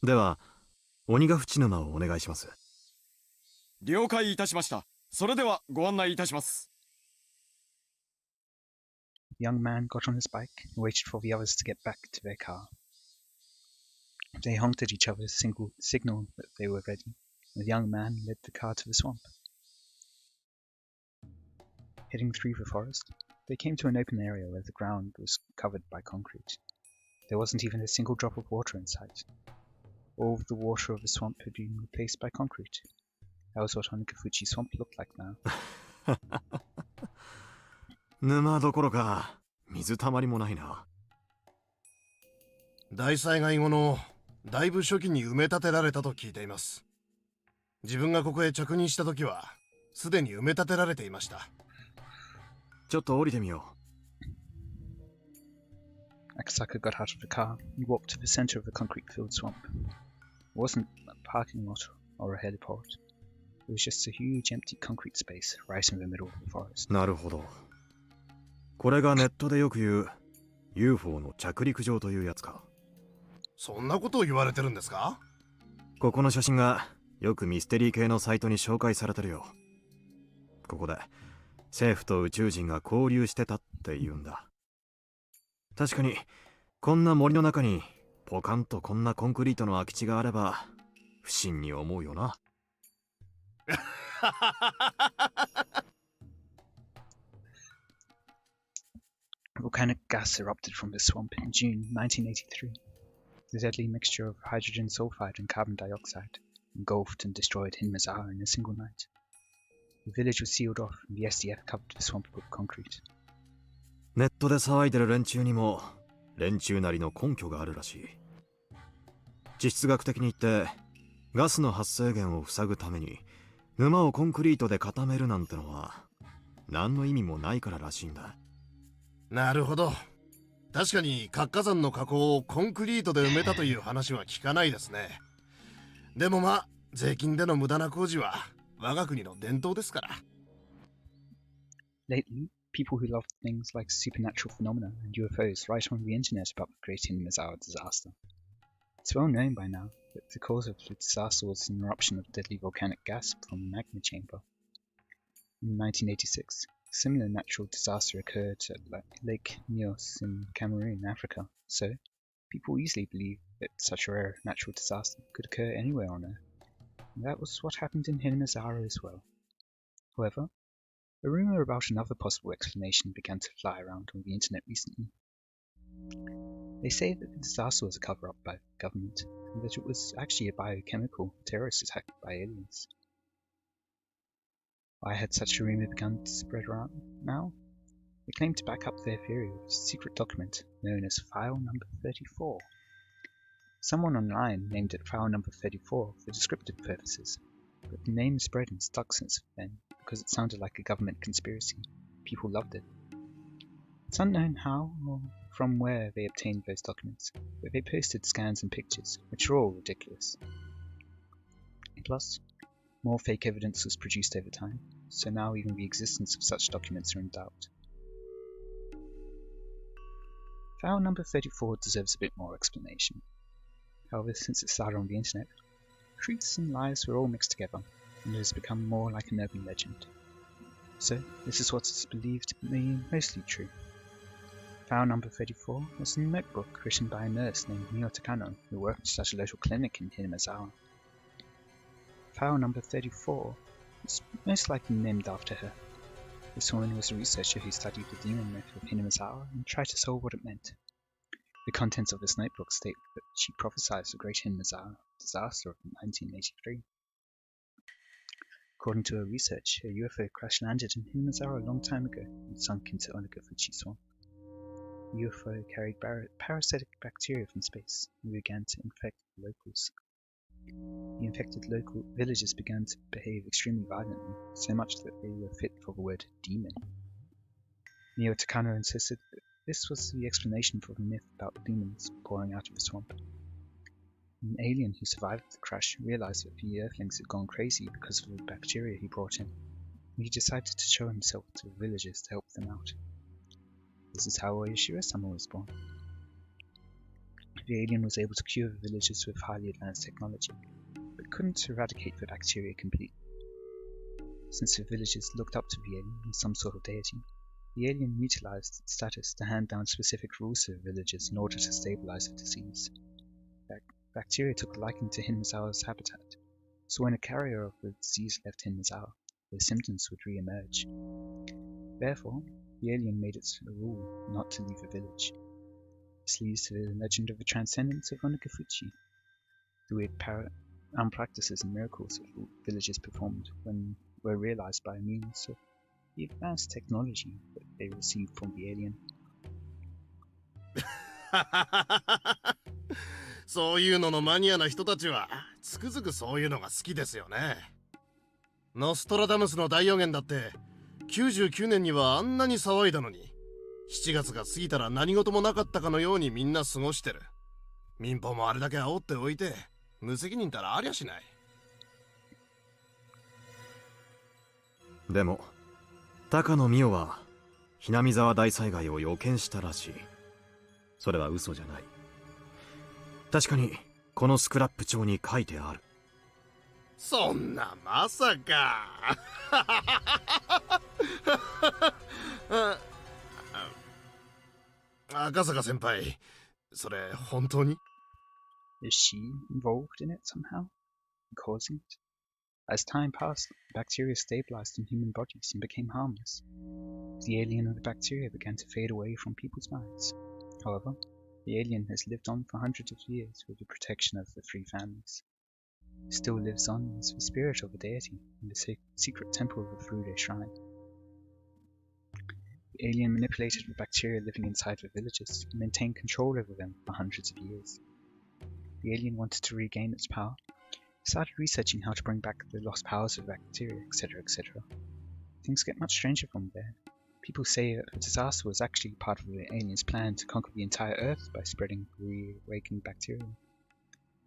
では、鬼ヶ淵沼をお願いします。了解いたしました。それではご案内いたします。The young man got on his bike and waited for the others to get back to their car. They honked at each other to signal that they were ready, and the young man led the car to the swamp. Heading through the forest, they came to an open area where the ground was covered by concrete. There wasn't even a single drop of water in sight. All of the water of the swamp had been replaced by concrete. That was what Onikafuchi Swamp looked like now. 沼どころか、水たまりもないな。大災害後のだいぶ初期に埋め立てられたと聞いています。自分がここへ着任した時はすでに埋め立てられていました。ちょっと降りてみよう。Akasaka got out of the car and walked to the center of the concrete-filled swamp. It wasn't a parking lot or a heliport. It was just a huge empty concrete space right in the middle of the forest. なるほど。これがネットでよく言う UFO の着陸場というやつか。そんなことを言われてるんですか？ここの写真がよくミステリー系のサイトに紹介されてるよ。ここで政府と宇宙人が交流してたって言うんだ。確かにこんな森の中にポカンとこんなコンクリートの空き地があれば不審に思うよな。Volcanic gas erupted from the swamp in June 1983. The deadly mixture of hydrogen sulfide and carbon dioxide engulfed and destroyed Hinamizawa in a single night. The village was sealed off and the SDF covered the swamp with concrete. ネットで騒いでる連中にも連中なりの根拠があるらしい。地質学的に言ってガスの発生源を塞ぐために沼をコンクリートで固めるなんてのは何の意味もないかららしいんだ。なるほど。確かに活火山の火口をコンクリートで埋めたという話は聞かないですね。でもまあ税金での無駄な工事は我が国の伝統ですから。Lately, people who love things like supernatural phenomena and UFOs write on the internet about the Great Hinamizawa disaster. It's well known by now that the cause of the disaster was an eruption of deadly volcanic gas from a magma chamber. In 1986, a similar natural disaster occurred at Lake Nyos in Cameroon, Africa, so people easily believe that such a rare natural disaster could occur anywhere on Earth. And that was what happened in Hinamizawa as well. However, a rumor about another possible explanation began to fly around on the internet recently. They say that the disaster was a cover-up by the government, and that it was actually a biochemical terrorist attack by aliens. Why had such a rumor begun to spread around now? They claim to back up their theory with a secret document known as File Number 34. Someone online named it File Number 34 for descriptive purposes, but the name spread and stuck since then because it sounded like a government conspiracy. People loved it. It's unknown how or from where they obtained those documents, but they posted scans and pictures, which are all ridiculous. Plus, more fake evidence was produced over time, so now even the existence of such documents are in doubt. File number 34 deserves a bit more explanation. However, since it started on the internet, truths and lies were all mixed together, and it has become more like an urban legend. So, this is what is believed to be mostly true. File number 34 was a notebook written by a nurse named Mio Takano, who worked at a local clinic in Hinamizawa. File number 34 was most likely named after her. This woman was a researcher who studied the demon myth of Hinamizawa and tried to solve what it meant. The contents of this notebook state that she prophesied the Great Hinamizawa disaster of 1983. According to her research, a UFO crash landed in Hinamizawa a long time ago and sunk into Onikafuchi Swamp. The UFO carried parasitic bacteria from space and began to infect the locals. The infected local villagers began to behave extremely violently, so much that they were fit for the word demon. Mio Takano insisted that this was the explanation for the myth about demons pouring out of the swamp. An alien who survived the crash realized that the Earthlings had gone crazy because of the bacteria he brought in, and he decided to show himself to the villagers to help them out. This is how Oyashiro-sama was born. The alien was able to cure the villagers with highly advanced technology, but couldn't eradicate the bacteria completely. Since the villagers looked up to the alien as some sort of deity, the alien utilized its status to hand down specific rules to the villagers in order to stabilize the disease. Bacteria took a liking to Hinamizawa's habitat, so when a carrier of the disease left Hinamizawa, their symptoms would re-emerge. Therefore, the alien made it a rule not to leave the village. This leads to the legend of the transcendence of Onagafuchi, the weird practices and miracles that villagers performed when were realized by means of the advanced technology that they received from the alien. そういうののマニアな人たちはつくづくそういうのが好きですよね。ノストラダムスの大予言だって99年にはあんなに騒いだのに、7月が過ぎたら何事もなかったかのようにみんな過ごしてる。民放もあれだけ煽っておいて無責任たらありゃしない。でも高野美代は南沢大災害を予見したらしい。それは嘘じゃない。確かにこのスクラップ帳に書いてある。そんなまさか赤坂先輩、それ本当に？ Is she involved in it somehow? Causing it? As time passed, bacteria stabilized in human bodies and became harmless. The alien and the bacteria began to fade away from people's minds. However, the alien has lived on for hundreds of years with the protection of the three families. It still lives on as the spirit of a deity in the secret temple of the Furude Shrine. The alien manipulated the bacteria living inside the villages and maintained control over them for hundreds of years. The alien wanted to regain its power, started researching how to bring back the lost powers of bacteria, etc., etc. Things get much stranger from there. People say that the disaster was actually part of the alien's plan to conquer the entire Earth by spreading reawakened bacteria.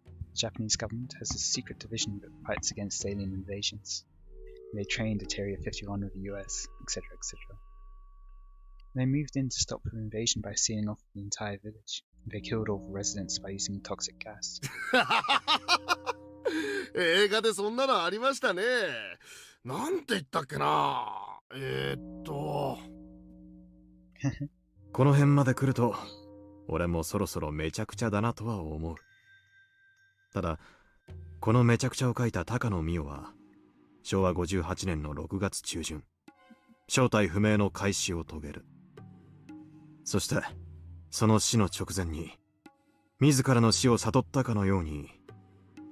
The Japanese government has a secret division that fights against alien invasions. They trained at Area 51 with the US, etc., etc. They moved in to stop the invasion by sealing off the entire village. They killed all the residents by using toxic gas. 映画でそんなのありましたね。なんて言ったっけな。この辺まで来ると俺もそろそろめちゃくちゃだなとは思う。ただこのめちゃくちゃを書いた高野美代は昭和58年の6月中旬、正体不明の開始を遂げる。そしてその死の直前に自らの死を悟ったかのように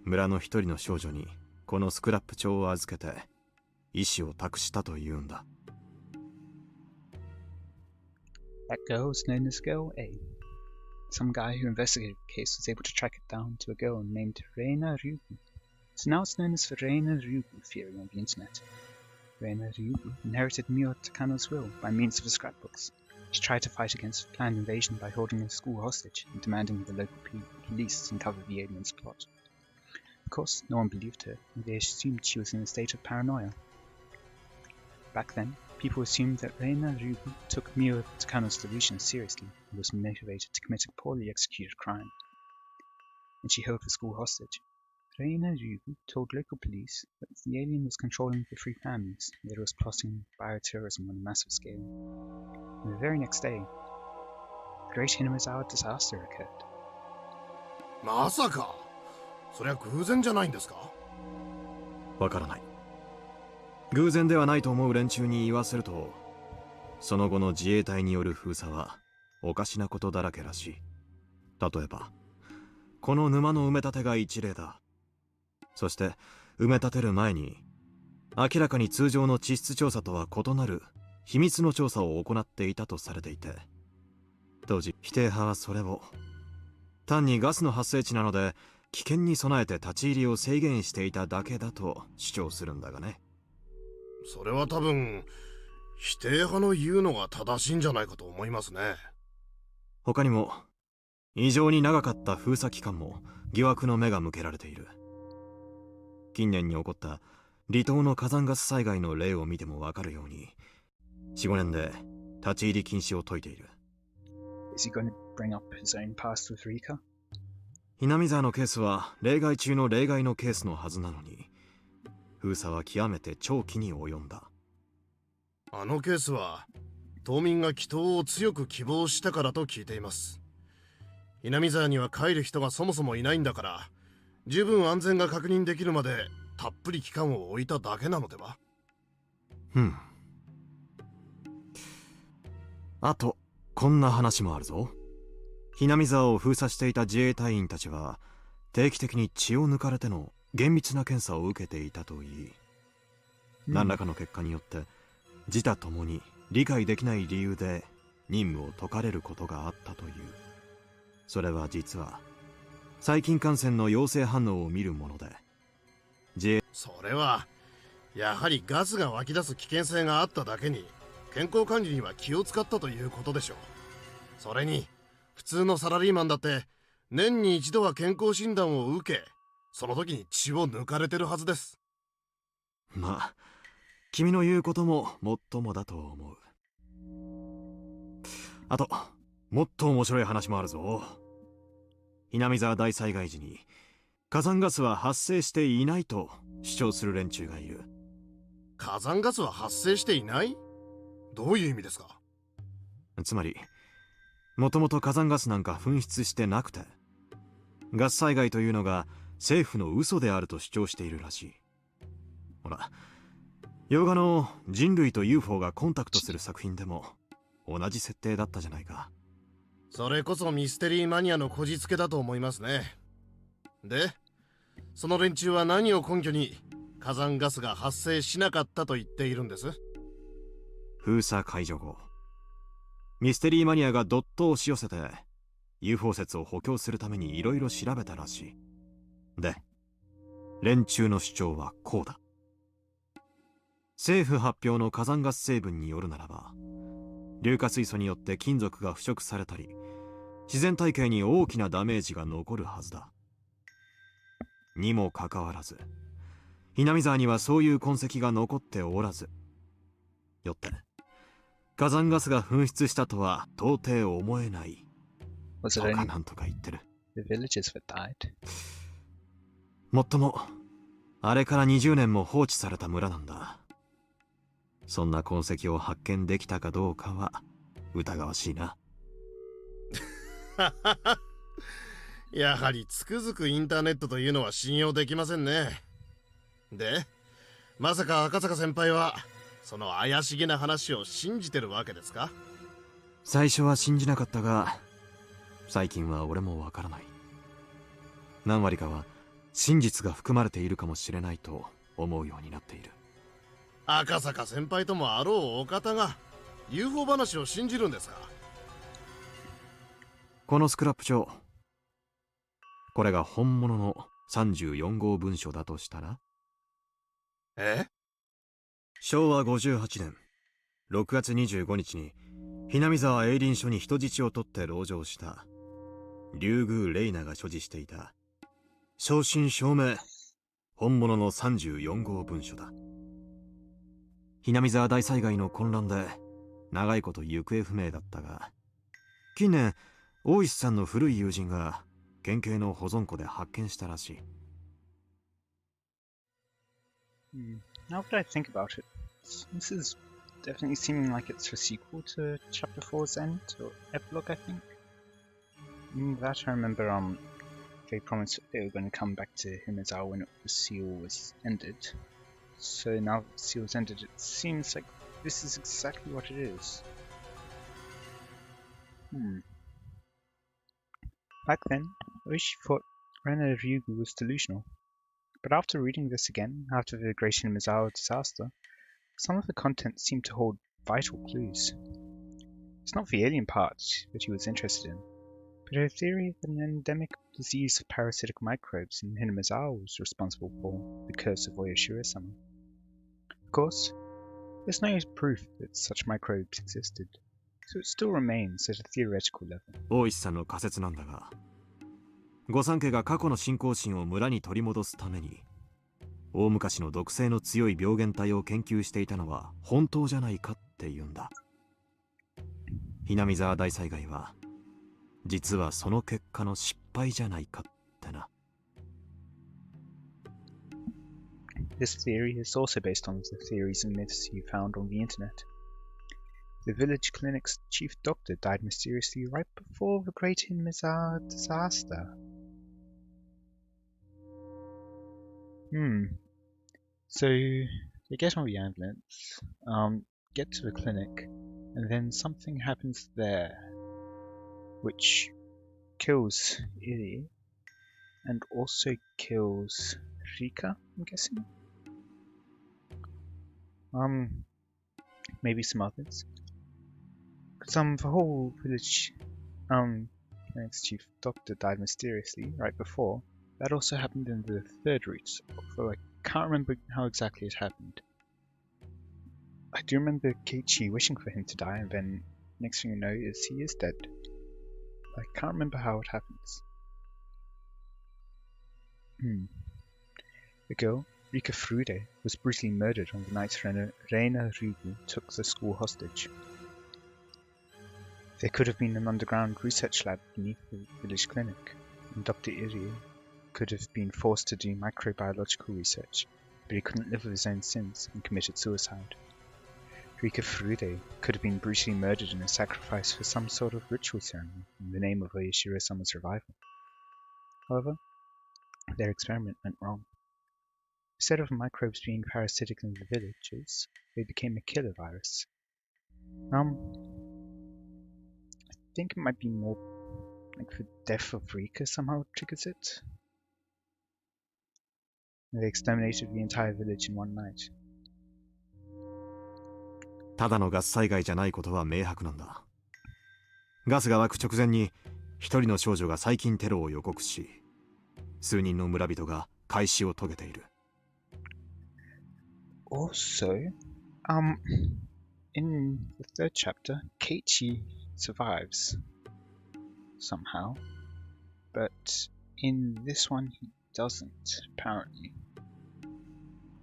村の一人の少女にこのスクラップ帳を預けて意志を託したというんだ。That girl was known as Girl A. Some guy who investigated the case was able to track it down to a girl named Reina Ryugu. So now it's known as the Reina Ryugu theory on the internet. Reina Ryugu inherited Mio Takano's will by means of the scrapbooks. She tried to fight against the planned invasion by holding a school hostage and demanding the local police uncover the alien's plot. Of course, no one believed her, and they assumed she was in a state of paranoia. Back then, people assumed that Reina Ryugu took Mio Takano's delusions seriously and was motivated to commit a poorly executed crime. When she held the school hostage, Reina Ryugu told local police that the alien was controlling the three families and that it was plotting bioterrorism on a massive scale. And the very next day, the Great Hinamizawa disaster occurred. まさかそりゃ偶然じゃないんですか？わからない。偶然ではないと思う連中に言わせると、その後の自衛隊による封鎖はおかしなことだらけらしい。例えばこの沼の埋め立てが一例だ。そして埋め立てる前に明らかに通常の地質調査とは異なる秘密の調査を行っていたとされていて、当時否定派はそれを単にガスの発生地なので危険に備えて立ち入りを制限していただけだと主張するんだがね。それは多分否定派の言うのが正しいんじゃないかと思いますね。他にも異常に長かった封鎖期間も疑惑の目が向けられている。近年に起こった離島の火山ガス災害の例を見てもわかるように 4,5 年で立ち入り禁止を解いている。Is he going to bring up his own past with Rika? 南沢のケースは例外中の例外のケースのはずなのに、封鎖は極めて長期に及んだ。あのケースは島民が祈祷を強く希望したからと聞いています。南沢には帰る人がそもそもいないんだから、十分安全が確認できるまでたっぷり期間を置いただけなのでは。あとこんな話もあるぞ。南沢を封鎖していた自衛隊員たちは定期的に血を抜かれての厳密な検査を受けていたといい、何らかの結果によって自他ともに理解できない理由で任務を解かれることがあったという。それは実は細菌感染の陽性反応を見るもので、それはやはりガスが湧き出す危険性があっただけに、健康管理には気を使ったということでしょう。それに普通のサラリーマンだって年に一度は健康診断を受け、その時に血を抜かれてるはずです。まあ君の言うことももっともだと思う。あともっと面白い話もあるぞ。南沢大災害時に火山ガスは発生していないと主張する連中がいる。火山ガスは発生していない？どういう意味ですか？つまりもともと火山ガスなんか噴出してなくて、ガス災害というのが政府の嘘であると主張しているらしい。ほら、洋画の人類と UFO がコンタクトする作品でも同じ設定だったじゃないか。それこそミステリーマニアのこじつけだと思いますね。で、その連中は何を根拠に火山ガスが発生しなかったと言っているんです？封鎖解除後、ミステリーマニアがドットを押し寄せて UFO 説を補強するためにいろいろ調べたらしい。で、連中の主張はこうだ。政府発表の火山ガス成分によるならば、硫化水素によって金属が腐食されたり、自然体系に大きなダメージが残るはずだ。にもかかわらず、南沢にはそういう痕跡が残っておらず、よって火山ガスが噴出したとは到底思えないとかなんとか言ってる。The villagers that died? もっともあれから20年も放置された村なんだ。そんな痕跡を発見できたかどうかは疑わしいな。やはりつくづくインターネットというのは信用できませんね。で、まさか赤坂先輩はその怪しげな話を信じてるわけですか？最初は信じなかったが、最近は俺もわからない。何割かは真実が含まれているかもしれないと思うようになっている。赤坂先輩ともあろうお方が UFO 話を信じるんですか？このスクラップ帳、これが本物の34号文書だとしたら、昭和58年6月25日に南沢営林署に人質を取って籠城した竜宮玲奈が所持していた正真正銘本物の34号文書だ。南沢大災害の混乱で長いこと行方不明だったが、近年大石さんの古い友人が県警の保存庫で発見したらしい。Now that I think about it, this is definitely seeming like it's a sequel to Chapter 4's end, or epilogue, I think. That I remember, they promised they were going to come back to Hinamizawa when the seal was ended. So now that the seal's ended, it seems like this is exactly what it is. Back then, Oishi thought Rena Ryugu was delusional. But after reading this again, after the Great Hinamizawa disaster, some of the content seemed to hold vital clues. It's not the alien part that he was interested in, but her theory that an endemic disease of parasitic microbes in Hinamizawa was responsible for the curse of Oyashiro-sama. Of course, there's no proof that such microbes existed, so it still remains at a theoretical level. 大石さんの仮説なんだが、御三家が過去の信仰心を村に取り戻すために大昔の毒性の強い病原体を研究していたのは本当じゃないかって言うんだ。南沢大災害は実はその結果の失敗じゃないかっってな。 This theory is also based on the theories and myths you found on the internet. The village clinic's chief doctor died mysteriously right before the Great Hinamizawa disaster. So they get on the ambulance, get to the clinic, and then something happens there, which kills Iri, and also kills Rika, I'm guessing? Maybe some others. Because the whole village clinic's chief doctor died mysteriously right before. That also happened in the third route, although I can't remember how exactly it happened. I do remember Keiichi wishing for him to die, and then next thing you know is he is dead. I can't remember how it happens. The girl, Rika Frude, was brutally murdered on the night Reina Rugu took the school hostage. There could have been an underground research lab beneath the village clinic, and Dr. Irie could have been forced to do microbiological research, but he couldn't live with his own sins and committed suicide. Rika Furude could have been brutally murdered in a sacrifice for some sort of ritual ceremony in the name of Oishiro-sama's revival. However, their experiment went wrong. Instead of microbes being parasitic in the villages, they became a killer virus. I think it might be more like the death of Rika somehow triggers it. They exterminated the entire village in one night. ただのガス災害じゃないことは明白なんだ。ガスが湧く直前に一人の少女が最近テロを予告し、数人の村人が開始を遂げている。Also, in the third chapter, Keiichi survives somehow, but in this one he doesn't, apparently.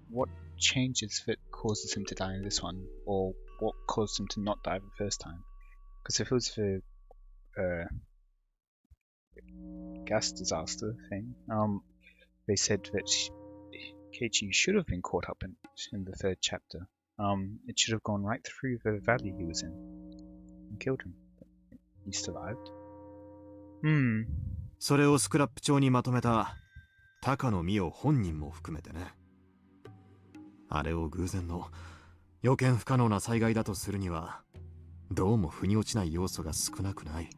What changes that causes him to die in this one, or what caused him to not die the first time? Because if it was the gas disaster thing, they said that Keiichi should have been caught up in the third chapter. It should have gone right through the valley he was in and killed him. But he survived. それをスクラップ帳にまとめた高野美代本人も含めてね。あれを偶然の予見不可能な災害だとするにはどうも腑に落ちない要素が少なくない。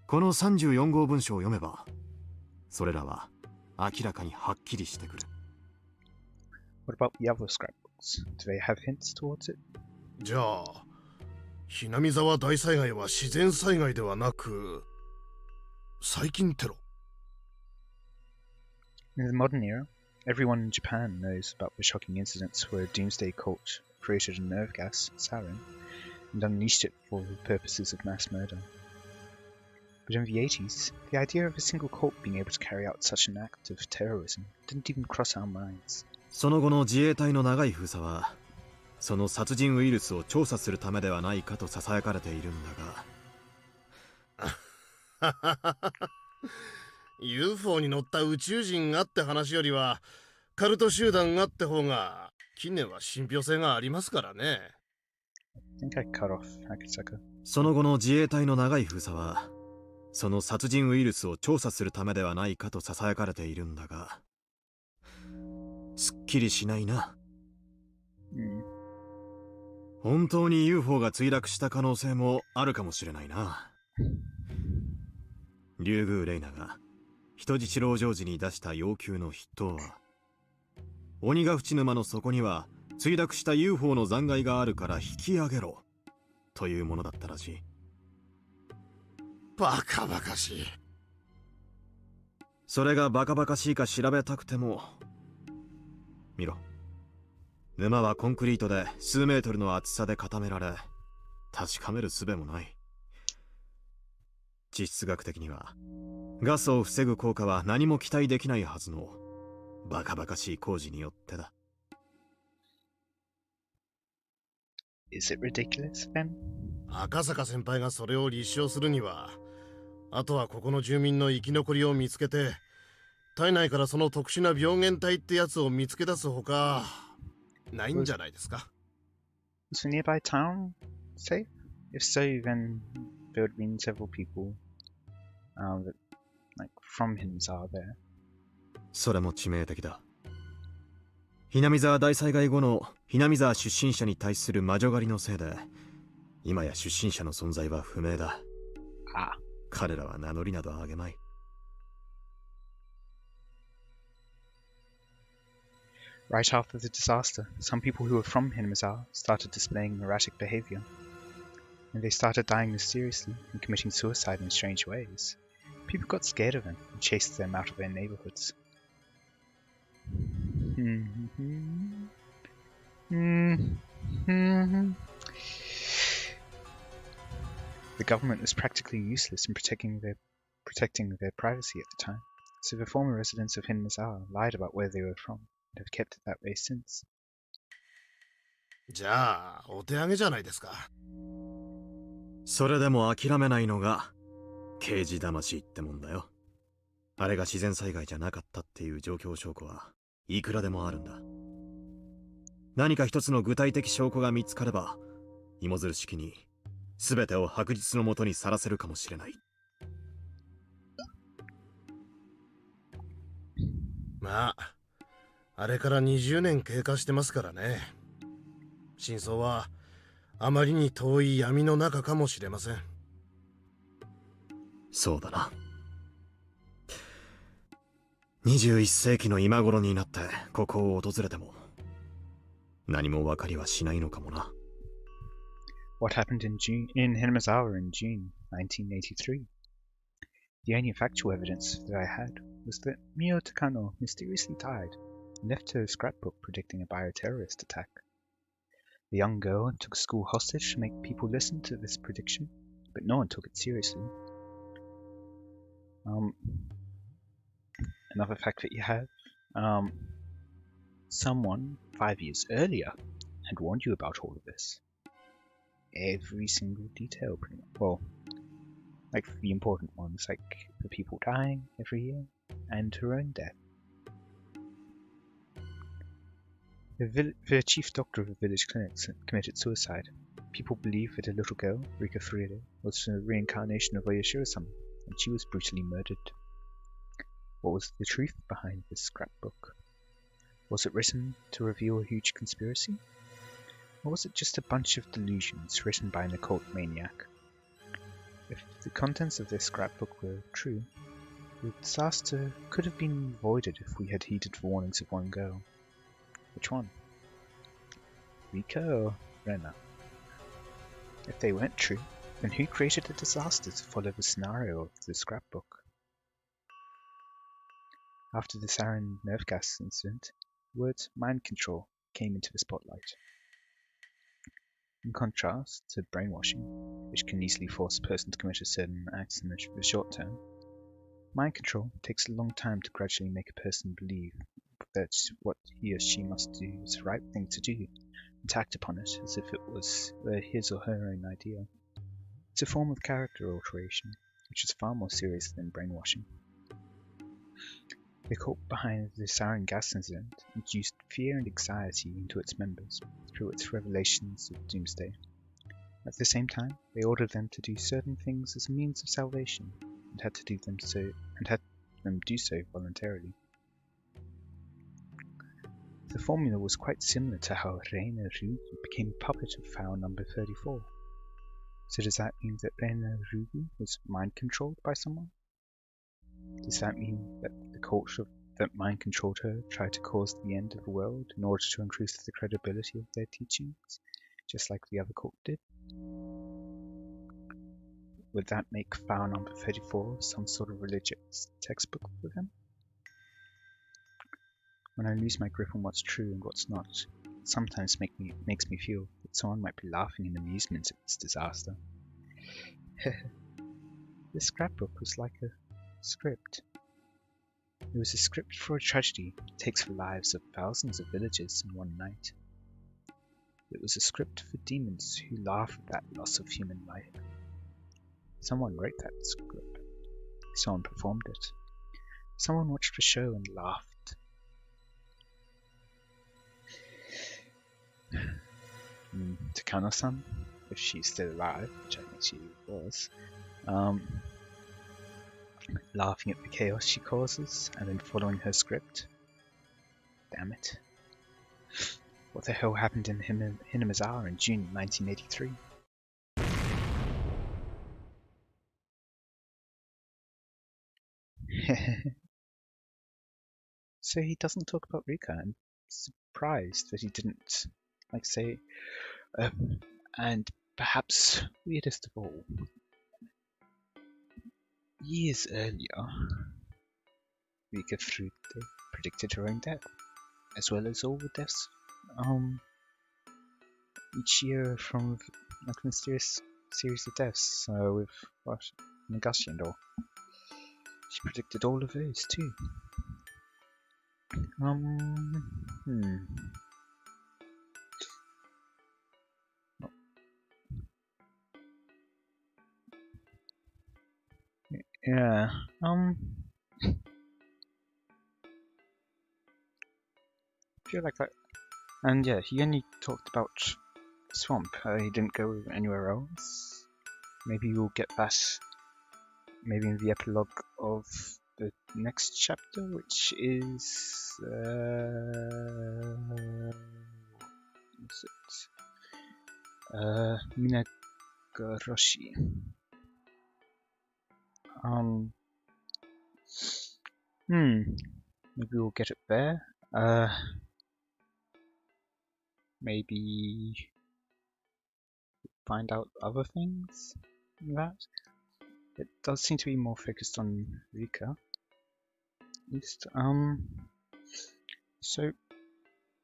この34号文章を読めばそれらは明らかにはっきりしてくる。What about the other scrapbooks? Do they have hints towards it? じゃあ、Hinamizawa大災害は自然災害ではなく細菌テロ。In the modern era, everyone in Japan knows about the shocking incidents where a doomsday cult created a nerve gas, sarin, and unleashed it for the purposes of mass murder. But in the 80s, the idea of a single cult being able to carry out such an act of terrorism didn't even cross our minds. その後の自衛隊の長い封鎖はその殺人ウイルスを調査するためではないかと囁かれているんだがUFO に乗った宇宙人がって話よりはカルト集団がって方が近年は信憑性がありますからね。I think I cut off Akasaka. その後の自衛隊の長い封鎖はその殺人ウイルスを調査するためではないかと囁かれているんだがすっきりしないな。本当に UFO が墜落した可能性もあるかもしれないな。竜宮レイナが人質籠城時に出した要求の筆頭は鬼ヶ淵沼の底には墜落した UFO の残骸があるから引き上げろというものだったらしい。バカバカしい。それがバカバカしいか調べたくても見ろ。沼はコンクリートで数メートルの厚さで固められ確かめる術もない。地質学的にはガスを防ぐ効果は何も期待できないはずのバカバカしい工事によってだ。Is it ridiculous then? 赤坂先輩がそれを立証するにはあとはここの住民の生き残りを見つけて、体内からその特殊な病原体ってやつを見つけ出すほかないんじゃないですか。Was the nearby town safe? If so, then there would have been several people that, like, from Hinamizawa there. それも致命的だ。Hinamizawa大災害後のHinamizawa出身者に対する魔女狩りのせいで、今や出身者の存在は不明だ。Ah. 彼らは名乗りなどあげまい。Right after the disaster, some people who were from Hinamizawa started displaying erratic behavior, and they started dying mysteriously and committing suicide in strange ways. People got scared of them and chased them out of their neighborhoods. The government was practically useless in protecting their privacy at the time, so the former residents of Hinamizawa lied about where they were from and have kept it that way since. じゃあお手上げじゃないですか。それでも諦めないのが刑事魂ってもんだよ。あれが自然災害じゃなかったっていう状況証拠はいくらでもあるんだ。何か一つの具体的証拠が見つかれば、芋づる式に全てを白日のもとにさらせるかもしれない。まあ、あれから20年経過してますからね。真相はあまりに遠い闇の中かもしれません。そうだな。21世紀の今頃になってここを訪れても何も分かりはしないのかもな。What happened in Hinamizawa in June 1983? The only factual evidence that I had was that Mio Takano mysteriously died and left her a scrapbook predicting a bioterrorist attack. The young girl took a school hostage to make people listen to this prediction, but no one took it seriously. Another fact that you have, someone 5 years earlier had warned you about all of this. Every single detail, pretty much. Well, like the important ones, like the people dying every year, and her own death. The chief doctor of the village clinic committed suicide. People believe that a little girl, Rika Furida, was the reincarnation of Oyashiro-sama, and she was brutally murdered. What was the truth behind this scrapbook? Was it written to reveal a huge conspiracy? Or was it just a bunch of delusions written by an occult maniac? If the contents of this scrapbook were true, the disaster could have been avoided if we had heeded the warnings of one girl. Which one? Rika or Rena? If they weren't true, then who created the disaster to follow the scenario of the scrapbook? After the sarin nerve gas incident, the word mind control came into the spotlight. In contrast to brainwashing, which can easily force a person to commit a certain act in the short term, mind control takes a long time to gradually make a person believe that what he or she must do is the right thing to do, and to act upon it as if it was his or her own idea. It's a form of character alteration, which is far more serious than brainwashing. The cult behind the sarin gas incident induced fear and anxiety into its members through its revelations of doomsday. At the same time, they ordered them to do certain things as a means of salvation, and had them do so voluntarily. The formula was quite similar to how Reina Rugi became a puppet of file number 34. So does that mean that Reina Rugi was mind-controlled by someone? Does that mean that the culture that mind-controlled her tried to cause the end of the world in order to increase the credibility of their teachings, just like the other cult did? Would that make file number 34 some sort of religious textbook for them? When I lose my grip on what's true and what's not, it sometimes makes me feel that someone might be laughing in amusement at this disaster. This scrapbook was like a script. It was a script for a tragedy that takes the lives of thousands of villagers in one night. It was a script for demons who laugh at that loss of human life. Someone wrote that script. someone performed it. Someone watched the show and laughed. Takano-san, if she's still alive, which I think she was, laughing at the chaos she causes and then following her script. Damn it. What the hell happened in Hinamizawa in June 1983? So he doesn't talk about Rika. I'm surprised that he didn't, say, and perhaps weirdest of all, years earlier, Rika predicted her own death, as well as all the deaths, each year from a mysterious series of deaths, with Nagashi and all. She predicted all of those too. Yeah, feel like that. And yeah, he only talked about Swamp. He didn't go anywhere else. Maybe we'll get that maybe in the epilogue of the next chapter, which is what's it? MangaGamer. Maybe we'll get it there. Maybe find out other things in that. It does seem to be more focused on Rika. At least, so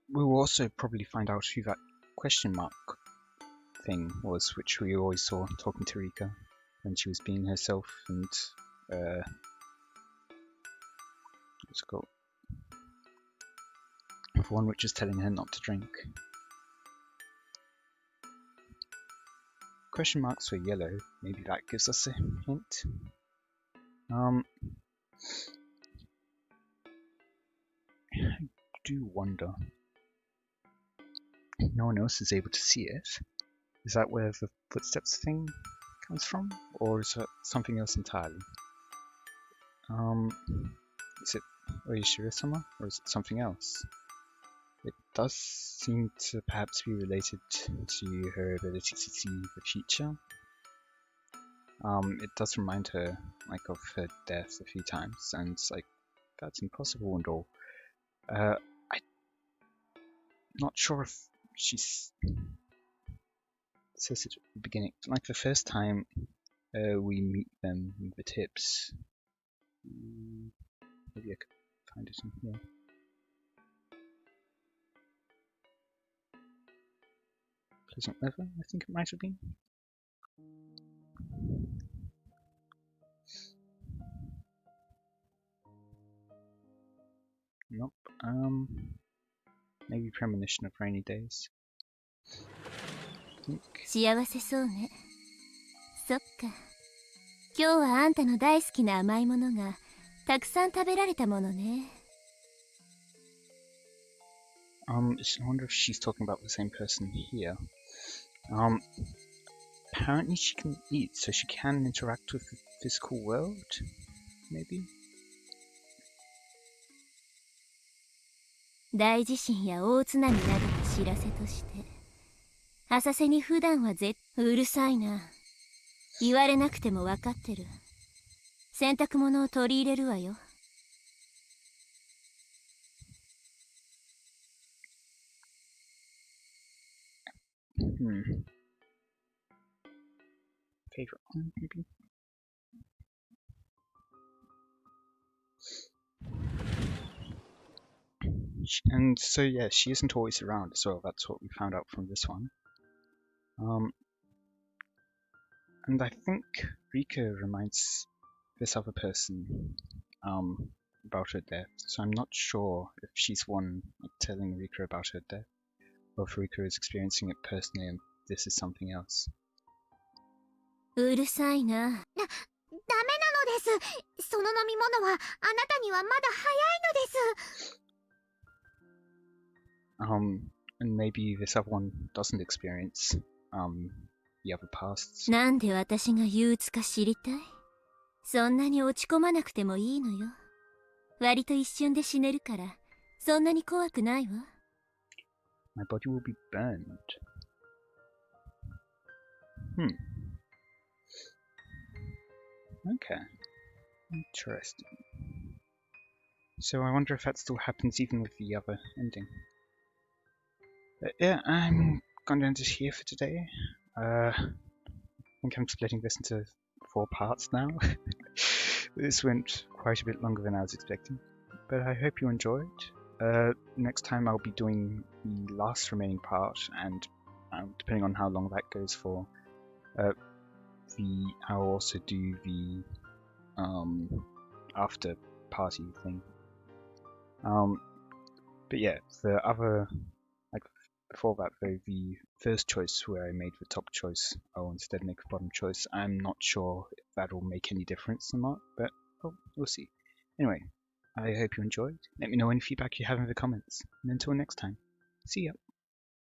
we'll also probably find out who that question mark thing was, which we always saw talking to Rika when she was being herself, and what's it called? The one which is telling her not to drink. Question marks were yellow. Maybe that gives us a hint. I do wonder. No one else is able to see it. Is that where the footsteps thing comes from, or is it something else entirely? Is it Oishiro-sama, or is it something else? It does seem to perhaps be related to her ability to see the future. It does remind her, of her death a few times, and that's impossible and all. I'm not sure if she says it at the beginning. The first time we meet them in the tips. Maybe I could find it in here. Pleasant weather, I think it might have been. Nope. Maybe premonition of rainy days. I think. 幸せそうね。そっか。今日はあんたの大好きな甘いものがたくさん食べられたものね。I wonder if she's talking about the same person here. Apparently she can eat, so she can interact with the physical world, maybe? 大地震や大津波などの知らせとして、浅瀬に普段はうるさいな。言われなくても分かってる。洗濯物を取り入れるわよ。Favorite one, maybe? And so yeah, she isn't always around as well. That's what we found out from this one. And I think Rika reminds this other person about her death. So I'm not sure if she's one telling Rika about her death, or if Rika is experiencing it personally and this is something else. うるさいな。ダメなのです。その飲み物はあなたにはまだ早いのです。 And maybe this other one doesn't experience, the other pasts. なんで私が憂鬱か知りたい？そんなに落ち込まなくてもいいのよ。割と一瞬で死ねるから、そんなに怖くないわ。My body will be burned. Okay. Interesting. So I wonder if that still happens even with the other ending. But yeah, I'm gonna end it here for today. I think I'm splitting this into 4 parts now. This went quite a bit longer than I was expecting. But I hope you enjoyed. Next time I'll be doing the last remaining part, and depending on how long that goes for, I'll also do the after party thing. But yeah, the other, like before that though, the first choice where I made the top choice, I'll instead make the bottom choice. I'm not sure if that'll make any difference or not, but we'll see. Anyway, I hope you enjoyed. Let me know any feedback you have in the comments, and until next time, see ya.